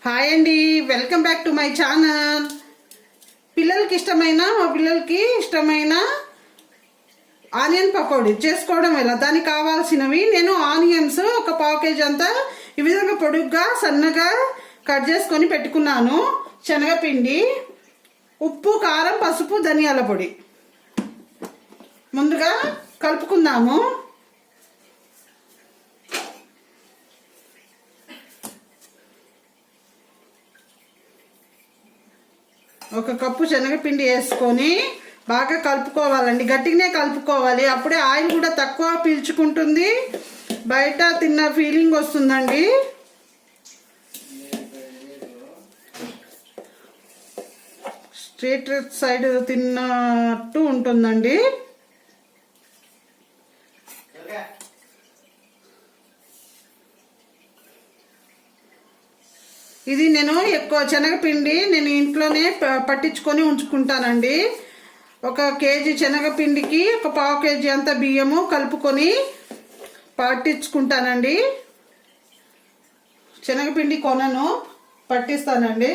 Hi అండి, welcome back to my channel. పిల్లలకి ఇష్టమైన ఆనియన్ పకోడీ చేసుకోవడం ఎలా, దానికి కావాల్సినవి నేను ఆనియన్స్ ఒక పావు కేజీ అంతా ఈ విధంగా పొడుగ్గా సన్నగా కట్ చేసుకొని పెట్టుకున్నాను. శనగపిండి, ఉప్పు, కారం, పసుపు, ధనియాల పొడి ముందుగా కలుపుకుందాము. ఒక కప్పు శనగపిండి వేసుకొని బాగా కలుపుకోవాలండి. గట్టిగానే కలుపుకోవాలి, అప్పుడే ఆయిల్ కూడా తక్కువ పీల్చుకుంటుంది, బయట తిన్న ఫీలింగ్ వస్తుందండి. స్ట్రీట్ సైడ్ తిన్నట్టు ఉంటుందండి. ఇది నేను ఎక్కువ శనగపిండి నేను ఇంట్లోనే పట్టించుకొని ఉంచుకుంటానండి. ఒక కేజీ శనగపిండికి ఒక పావు కేజీ అంత బియ్యము కలుపుకొని పట్టించుకుంటానండి. శనగపిండి కొనను, పట్టిస్తానండి.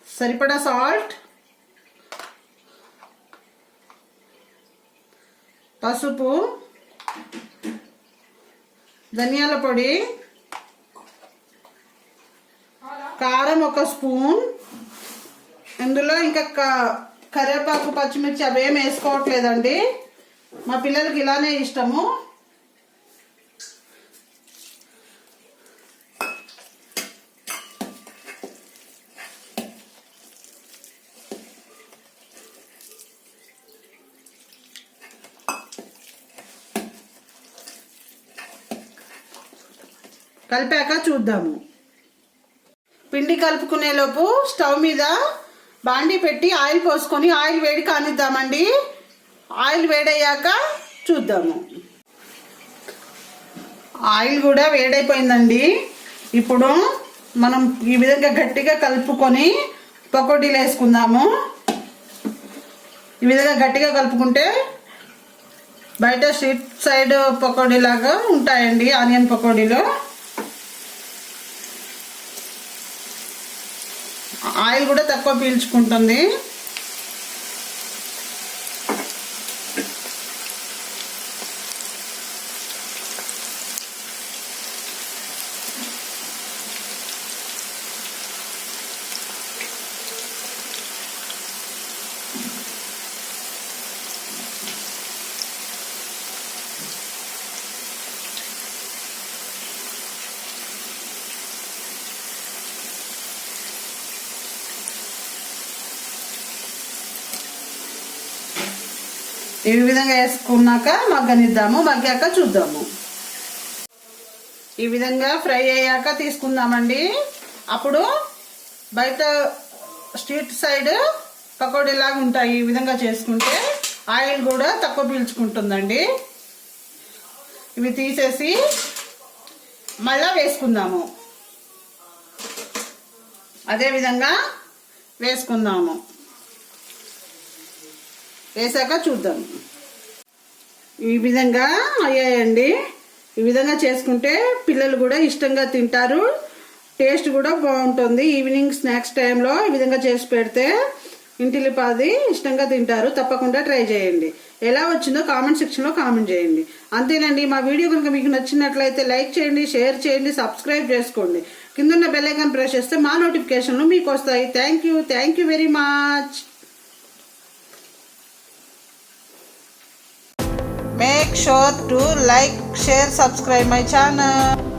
సరిపడా సాల్ట్, పసుపు, ధనియాల పొడి, కారం ఒక స్పూన్. ఇందులో ఇంకా కరివేపాకు, పచ్చిమిర్చి అవేం వేసుకోవట్లేదండి, మా పిల్లలకి ఇలానే ఇష్టము. కలిపాక చూద్దాము. పిండి కలుపుకునే లోపు స్టవ్ మీద బాండీ పెట్టి ఆయిల్ పోసుకొని ఆయిల్ వేడి కానిద్దామండి. ఆయిల్ వేడయ్యాక చూద్దాము. ఆయిల్ కూడా వేడైపోయిందండి. ఇప్పుడు మనం ఈ విధంగా గట్టిగా కలుపుకొని పకోడీలు వేసుకుందాము. ఈ విధంగా గట్టిగా కలుపుకుంటే బయట స్ట్రీట్ సైడ్ పకోడీ లాగా ఉంటాయండి ఆనియన్ పకోడీలు. ఆయిల్ కూడా తక్కువ పీల్చుకుంటుంది. ఈ విధంగా వేసుకున్నాక మగ్గనిద్దాము. మగ్గాక చూద్దాము. ఈ విధంగా ఫ్రై అయ్యాక తీసుకుందామండి. అప్పుడు బయట స్ట్రీట్ సైడ్ పకోడీలాగా ఉంటాయి. ఈ విధంగా చేసుకుంటే ఆయిల్ కూడా తక్కువ పీల్చుకుంటుందండి. ఇవి తీసేసి మళ్ళా వేసుకుందాము. అదే విధంగా వేసుకుందాము. వేసాక చూద్దాం. ఈ విధంగా అయ్యాయండి. ఈ విధంగా చేసుకుంటే పిల్లలు కూడా ఇష్టంగా తింటారు, టేస్ట్ కూడా బాగుంటుంది. ఈవినింగ్ స్నాక్స్ టైంలో ఈ విధంగా చేసి పెడితే ఇంటిల్లిపాది ఇష్టంగా తింటారు. తప్పకుండా ట్రై చేయండి. ఎలా వచ్చిందో కామెంట్ సెక్షన్లో కామెంట్ చేయండి. అంతేనండి. మా వీడియో కనుక మీకు నచ్చినట్లయితే లైక్ చేయండి, షేర్ చేయండి, సబ్స్క్రైబ్ చేసుకోండి. కిందన్న బెల్ ఐకాన్ ప్రెస్ చేస్తే మా నోటిఫికేషన్లు మీకు వస్తాయి. Thank you very much. Make sure to like, share, subscribe my channel.